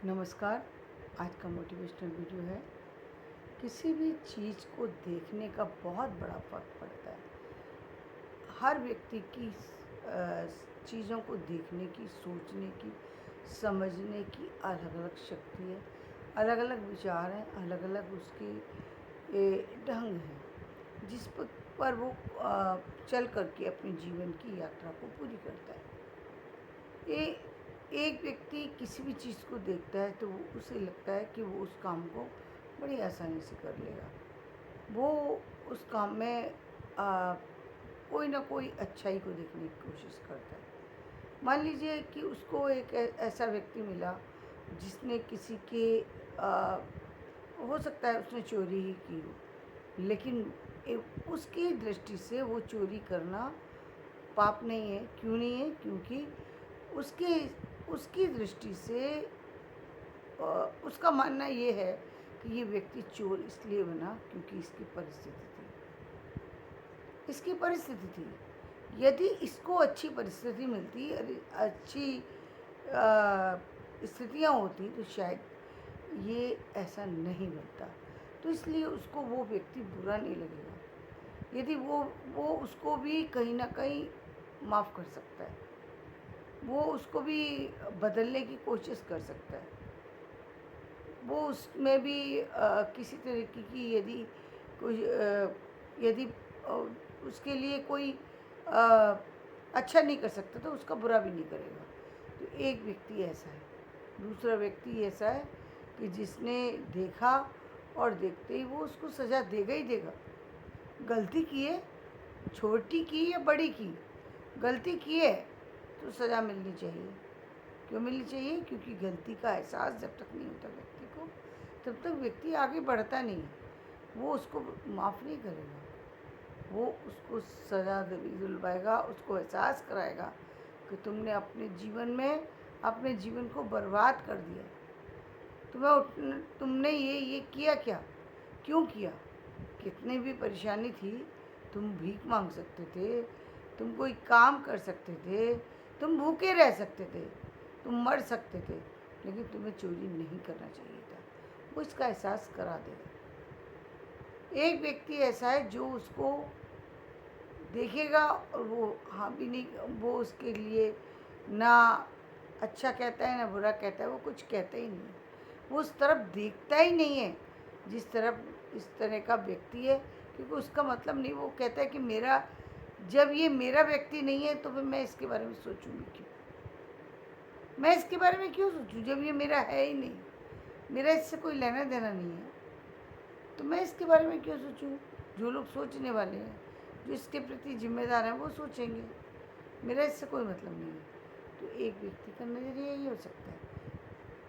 नमस्कार। आज का मोटिवेशनल वीडियो है। किसी भी चीज़ को देखने का बहुत बड़ा फ़र्क पड़ता है। हर व्यक्ति की चीज़ों को देखने की, सोचने की, समझने की अलग अलग शक्ति है, अलग अलग विचार हैं, अलग अलग उसके ढंग हैं जिस पर वो चल करके अपने जीवन की यात्रा को पूरी करता है। ये एक व्यक्ति किसी भी चीज़ को देखता है तो उसे लगता है कि वो उस काम को बड़ी आसानी से कर लेगा। वो उस काम में आ, कोई ना कोई अच्छाई को देखने की कोशिश करता है। मान लीजिए कि उसको एक ऐसा व्यक्ति मिला जिसने किसी के आ, हो सकता है उसने चोरी ही की हो, लेकिन उसकी दृष्टि से वो चोरी करना पाप नहीं है। क्यों नहीं है? क्योंकि उसके उसकी दृष्टि से उसका मानना ये है कि ये व्यक्ति चोर इसलिए बना क्योंकि इसकी परिस्थिति थी। यदि इसको अच्छी परिस्थिति मिलती, अच्छी स्थितियाँ होती तो शायद ये ऐसा नहीं बनता। तो इसलिए उसको वो व्यक्ति बुरा नहीं लगेगा। यदि वो उसको भी कहीं ना कहीं माफ़ कर सकता है, वो उसको भी बदलने की कोशिश कर सकता है। वो उसमें भी किसी तरीके की यदि उसके लिए कोई अ, अच्छा नहीं कर सकता तो उसका बुरा भी नहीं करेगा। तो एक व्यक्ति ऐसा है। दूसरा व्यक्ति ऐसा है कि जिसने देखा और देखते ही वो उसको सज़ा देगा ही देगा। गलती की है, छोटी की या बड़ी की, गलती की है तो सज़ा मिलनी चाहिए। क्यों मिलनी चाहिए? क्योंकि गलती का एहसास जब तक नहीं होता व्यक्ति को, तब तक व्यक्ति आगे बढ़ता नहीं है। वो उसको माफ़ नहीं करेगा, वो उसको सज़ा दिलवाएगा, उसको एहसास कराएगा कि तुमने अपने जीवन में अपने जीवन को बर्बाद कर दिया। तुमने ये किया क्या? क्यों किया? कितनी भी परेशानी थी, तुम भीख मांग सकते थे, तुम कोई काम कर सकते थे, तुम भूखे रह सकते थे, तुम मर सकते थे, लेकिन तुम्हें चोरी नहीं करना चाहिए था। वो इसका एहसास करा देगा। एक व्यक्ति ऐसा है जो उसको देखेगा और वो हाँ भी नहीं, वो उसके लिए ना अच्छा कहता है ना बुरा कहता है, वो कुछ कहता ही नहीं है। वो उस तरफ देखता ही नहीं है जिस तरफ इस तरह का व्यक्ति है, क्योंकि उसका मतलब नहीं। वो कहता है कि जब ये मेरा व्यक्ति नहीं है तो फिर मैं इसके बारे में सोचूंगी क्यों? मैं इसके बारे में क्यों सोचूं जब ये मेरा है ही नहीं? मेरा इससे कोई लेना देना नहीं है, तो मैं इसके बारे में क्यों सोचूं? जो लोग सोचने वाले हैं, जो इसके प्रति जिम्मेदार हैं, वो सोचेंगे। मेरा इससे कोई मतलब नहीं है। तो एक व्यक्ति का नज़रिया यही हो सकता है।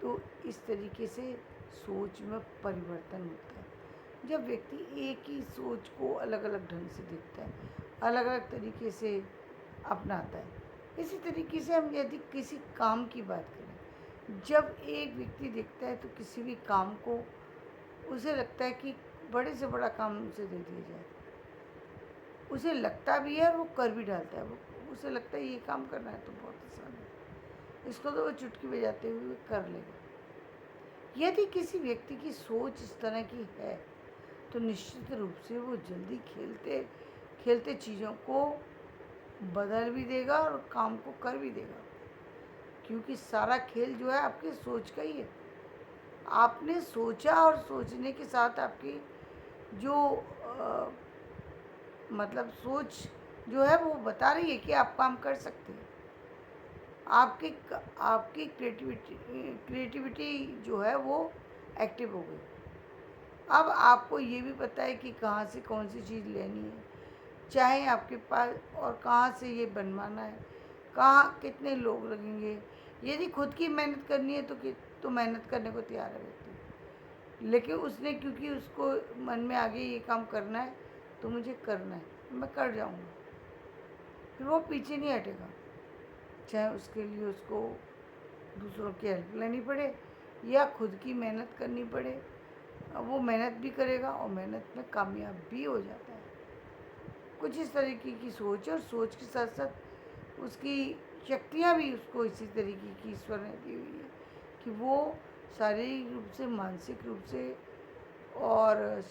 तो इस तरीके से सोच में परिवर्तन होता है जब व्यक्ति एक ही सोच को अलग अलग ढंग से देखता है, अलग अलग तरीके से अपनाता है। इसी तरीके से हम यदि किसी काम की बात करें, जब एक व्यक्ति देखता है तो किसी भी काम को उसे लगता है कि बड़े से बड़ा काम उसे दे दिया जाए, उसे लगता भी है और वो कर भी डालता है। वो उसे लगता है ये काम करना है तो बहुत आसान है, इसको तो वो चुटकी बजाते हुए कर लेगा। यदि किसी व्यक्ति की सोच इस तरह की है तो निश्चित रूप से वो जल्दी खेलते खेलते चीज़ों को बदल भी देगा और काम को कर भी देगा, क्योंकि सारा खेल जो है आपकी सोच का ही है। आपने सोचा और सोचने के साथ आपकी जो मतलब सोच जो है वो बता रही है कि आप काम कर सकते हैं। आपकी आपकी क्रिएटिविटी जो है वो एक्टिव हो गई। अब आपको ये भी पता है कि कहाँ से कौन सी चीज़ लेनी है, चाहे आपके पास, और कहाँ से ये बनवाना है, कहाँ कितने लोग लगेंगे। यदि खुद की मेहनत करनी है तो मेहनत करने को तैयार है व्यक्ति, लेकिन उसने क्योंकि उसको मन में आ गया ये काम करना है तो मुझे करना है, मैं कर जाऊँगा, फिर वो पीछे नहीं हटेगा। चाहे उसके लिए उसको दूसरों की हेल्प लेनी पड़े या खुद की मेहनत करनी पड़े, वो मेहनत भी करेगा और मेहनत में कामयाब भी हो जाता है। कुछ इस तरीके की सोच है, और सोच के साथ साथ उसकी शक्तियाँ भी उसको इसी तरीके की ईश्वर ने दी हुई है कि वो शारीरिक रूप से, मानसिक रूप से और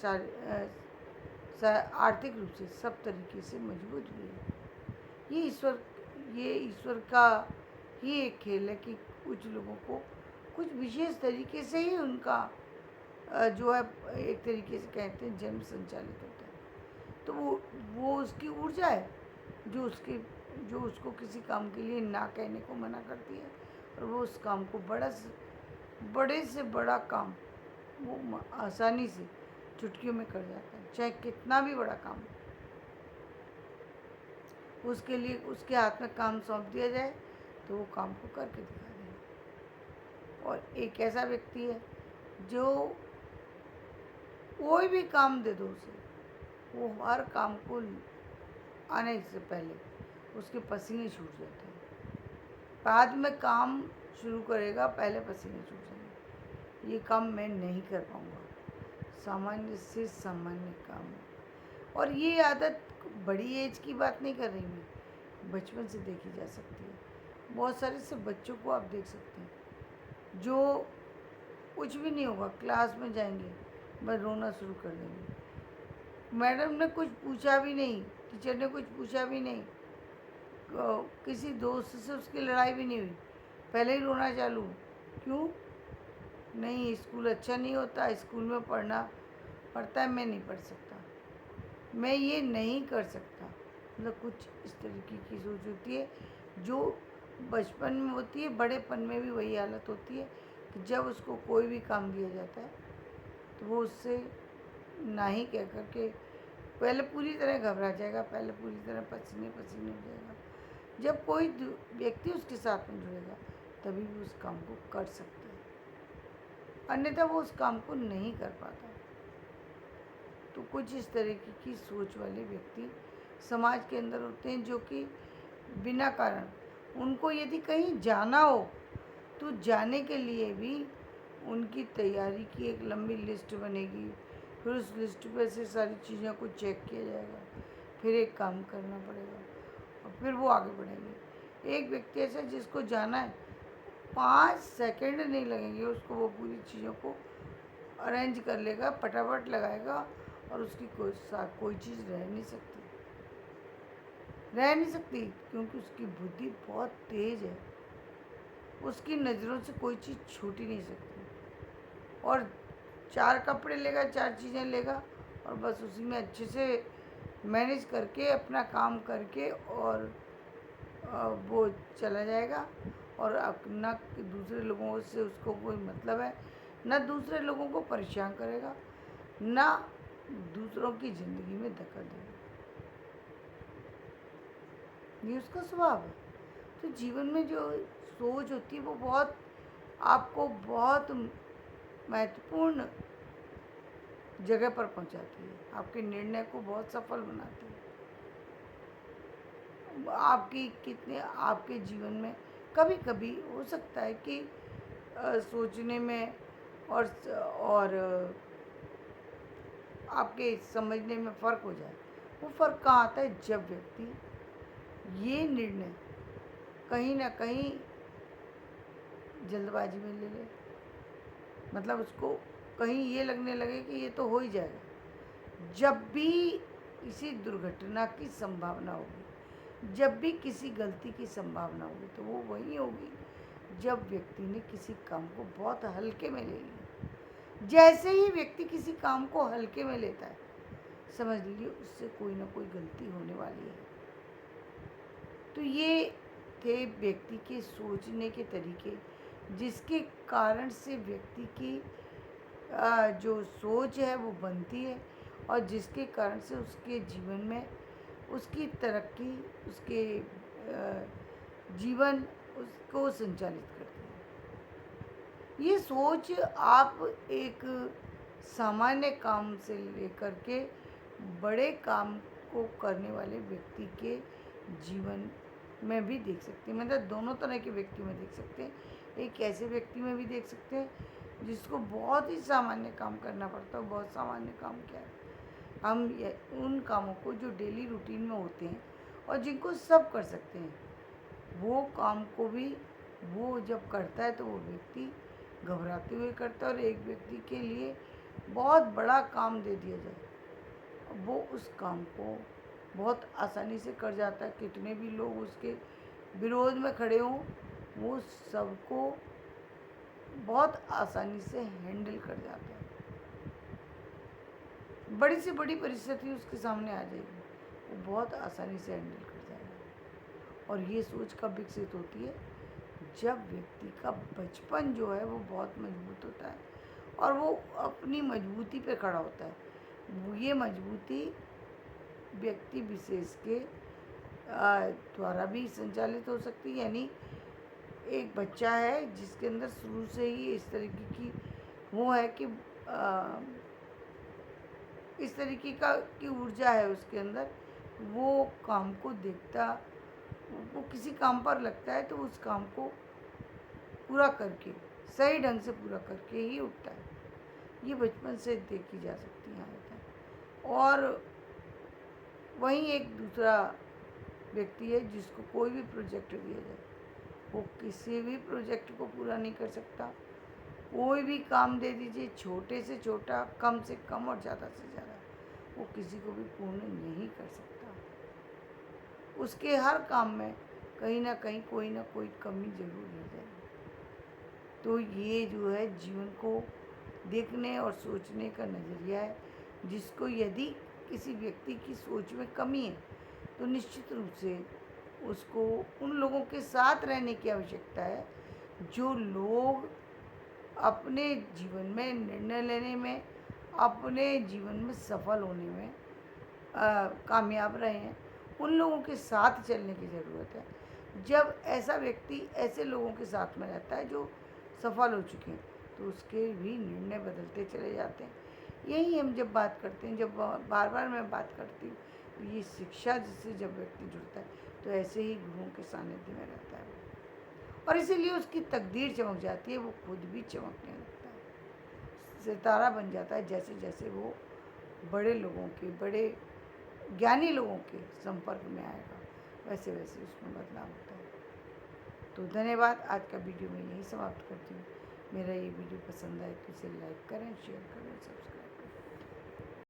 आर्थिक रूप से सब तरीके से मजबूत भी है। ये ईश्वर का ही एक खेल है कि कुछ लोगों को कुछ विशेष तरीके से ही उनका जो है एक तरीके से कहते हैं जन्म संचालित होता है। तो वो उसकी ऊर्जा है जो उसको किसी काम के लिए ना कहने को मना करती है, और वो उस काम को बड़े से बड़ा काम वो आसानी से चुटकियों में कर जाता है, चाहे कितना भी बड़ा काम उसके लिए उसके हाथ में काम सौंप दिया जाए तो वो काम को करके दिखा देगा। और एक ऐसा व्यक्ति है जो कोई भी काम दे दो उसे, वो हर काम को आने से पहले उसके पसीने छूट जाते हैं। बाद में काम शुरू करेगा, पहले पसीने छूट जाएंगे, ये काम मैं नहीं कर पाऊँगा, सामान्य से सामान्य काम है। और ये आदत बड़ी एज की बात नहीं कर रही मैं, बचपन से देखी जा सकती है। बहुत सारे से बच्चों को आप देख सकते हैं जो कुछ भी नहीं होगा, क्लास में जाएंगे बस रोना शुरू कर देंगे। मैडम ने कुछ पूछा भी नहीं, टीचर ने कुछ पूछा भी नहीं, किसी दोस्त से उसकी लड़ाई भी नहीं हुई, पहले ही रोना चालू। क्यों? नहीं, स्कूल अच्छा नहीं होता, स्कूल में पढ़ता है, मैं नहीं पढ़ सकता, मैं ये नहीं कर सकता। मतलब कुछ इस तरीके की सोच होती है जो बचपन में होती है, बड़ेपन में भी वही हालत होती है कि जब उसको कोई भी काम दिया जाता है तो वो उससे ना ही कह कर के पहले पूरी तरह घबरा जाएगा, पहले पूरी तरह पसीने पसीने हो जाएगा। जब कोई व्यक्ति उसके साथ में जुड़ेगा तभी वो उस काम को कर सकता है, अन्यथा वो उस काम को नहीं कर पाता। तो कुछ इस तरीके की सोच वाले व्यक्ति समाज के अंदर होते हैं जो कि बिना कारण, उनको यदि कहीं जाना हो तो जाने के लिए भी उनकी तैयारी की एक लंबी लिस्ट बनेगी, फिर उस लिस्ट पे से सारी चीज़ों को चेक किया जाएगा, फिर एक काम करना पड़ेगा और फिर वो आगे बढ़ेंगे। एक व्यक्ति ऐसा जिसको जाना है, 5 सेकंड नहीं लगेंगे उसको, वो पूरी चीज़ों को अरेंज कर लेगा, फटाफट लगाएगा और उसकी कोई चीज़ रह नहीं सकती क्योंकि उसकी बुद्धि बहुत तेज है, उसकी नज़रों से कोई चीज़ छूट ही नहीं सकती। और 4 कपड़े लेगा, 4 चीज़ें लेगा और बस उसी में अच्छे से मैनेज करके अपना काम करके और वो चला जाएगा। और ना दूसरे लोगों से उसको कोई मतलब है, ना दूसरे लोगों को परेशान करेगा, ना दूसरों की ज़िंदगी में दखल देगा, ये उसका स्वभाव है। तो जीवन में जो सोच होती है वो आपको बहुत महत्वपूर्ण जगह पर पहुंचाती है, आपके निर्णय को बहुत सफल बनाती है। आपके जीवन में कभी कभी हो सकता है कि सोचने में और आपके समझने में फ़र्क हो जाए। वो फ़र्क कहाँ आता है? जब व्यक्ति ये निर्णय कहीं ना कहीं जल्दबाजी में ले ले, मतलब उसको कहीं ये लगने लगे कि ये तो हो ही जाएगा। जब भी किसी दुर्घटना की संभावना होगी, जब भी किसी गलती की संभावना होगी, तो वो वही होगी जब व्यक्ति ने किसी काम को बहुत हल्के में ले लिया। जैसे ही व्यक्ति किसी काम को हल्के में लेता है, समझ लीजिए उससे कोई ना कोई गलती होने वाली है। तो ये थे व्यक्ति के सोचने के तरीके, जिसके कारण से व्यक्ति की जो सोच है वो बनती है और जिसके कारण से उसके जीवन में उसकी तरक्की, उसके जीवन उसको संचालित करती है। ये सोच आप एक सामान्य काम से लेकर के बड़े काम को करने वाले व्यक्ति के जीवन में भी देख सकते हैं, मतलब दोनों तरह के व्यक्ति में देख सकते हैं। एक ऐसे व्यक्ति में भी देख सकते हैं जिसको बहुत ही सामान्य काम करना पड़ता है। बहुत सामान्य काम क्या है? हम उन कामों को जो डेली रूटीन में होते हैं और जिनको सब कर सकते हैं, वो काम को भी वो जब करता है तो वो व्यक्ति घबराते हुए करता है, और एक व्यक्ति के लिए बहुत बड़ा काम दे दिया जाए, वो उस काम को बहुत आसानी से कर जाता है। कितने भी लोग उसके विरोध में खड़े हों, वो सबको बहुत आसानी से हैंडल कर जाता है। बड़ी से बड़ी परिस्थिति उसके सामने आ जाएगी, वो बहुत आसानी से हैंडल कर जाएगा। और ये सोच कब विकसित होती है? जब व्यक्ति का बचपन जो है वो बहुत मजबूत होता है और वो अपनी मजबूती पे खड़ा होता है। ये मजबूती व्यक्ति विशेष के द्वारा भी संचालित हो सकती है। यानी एक बच्चा है जिसके अंदर शुरू से ही इस तरीके की वो है कि इस तरीके की ऊर्जा है उसके अंदर, वो काम को देखता, वो किसी काम पर लगता है तो उस काम को पूरा करके, सही ढंग से पूरा करके ही उठता है। ये बचपन से देखी जा सकती है आदत है। और वहीं एक दूसरा व्यक्ति है जिसको कोई भी प्रोजेक्ट दिया जाए, वो किसी भी प्रोजेक्ट को पूरा नहीं कर सकता। कोई भी काम दे दीजिए, छोटे से छोटा, कम से कम और ज़्यादा से ज़्यादा, वो किसी को भी पूर्ण नहीं कर सकता। उसके हर काम में कहीं ना कहीं कोई ना कोई कमी जरूर रह जाएगी। तो ये जो है जीवन को देखने और सोचने का नज़रिया है, जिसको यदि किसी व्यक्ति की सोच में कमी है तो निश्चित रूप से उसको उन लोगों के साथ रहने की आवश्यकता है जो लोग अपने जीवन में निर्णय लेने में, अपने जीवन में सफल होने में कामयाब रहे हैं। उन लोगों के साथ चलने की ज़रूरत है। जब ऐसा व्यक्ति ऐसे लोगों के साथ में रहता है जो सफल हो चुके हैं, तो उसके भी निर्णय बदलते चले जाते हैं। यही हम जब बात करते हैं, जब बार बार मैं बात करती हूँ, तो ये शिक्षा से जब व्यक्ति जुड़ता है तो ऐसे ही गुरुओं के सानिध्य में रहता है, और इसीलिए उसकी तकदीर चमक जाती है, वो खुद भी चमकने लगता है, सितारा बन जाता है। जैसे जैसे वो बड़े लोगों के, बड़े ज्ञानी लोगों के संपर्क में आएगा, वैसे वैसे उसमें बदलाव होता है। तो धन्यवाद। आज का वीडियो मैं यही समाप्त करती हूँ। मेरा ये वीडियो पसंद आए तो इसे लाइक करें, शेयर करें, सब्सक्राइब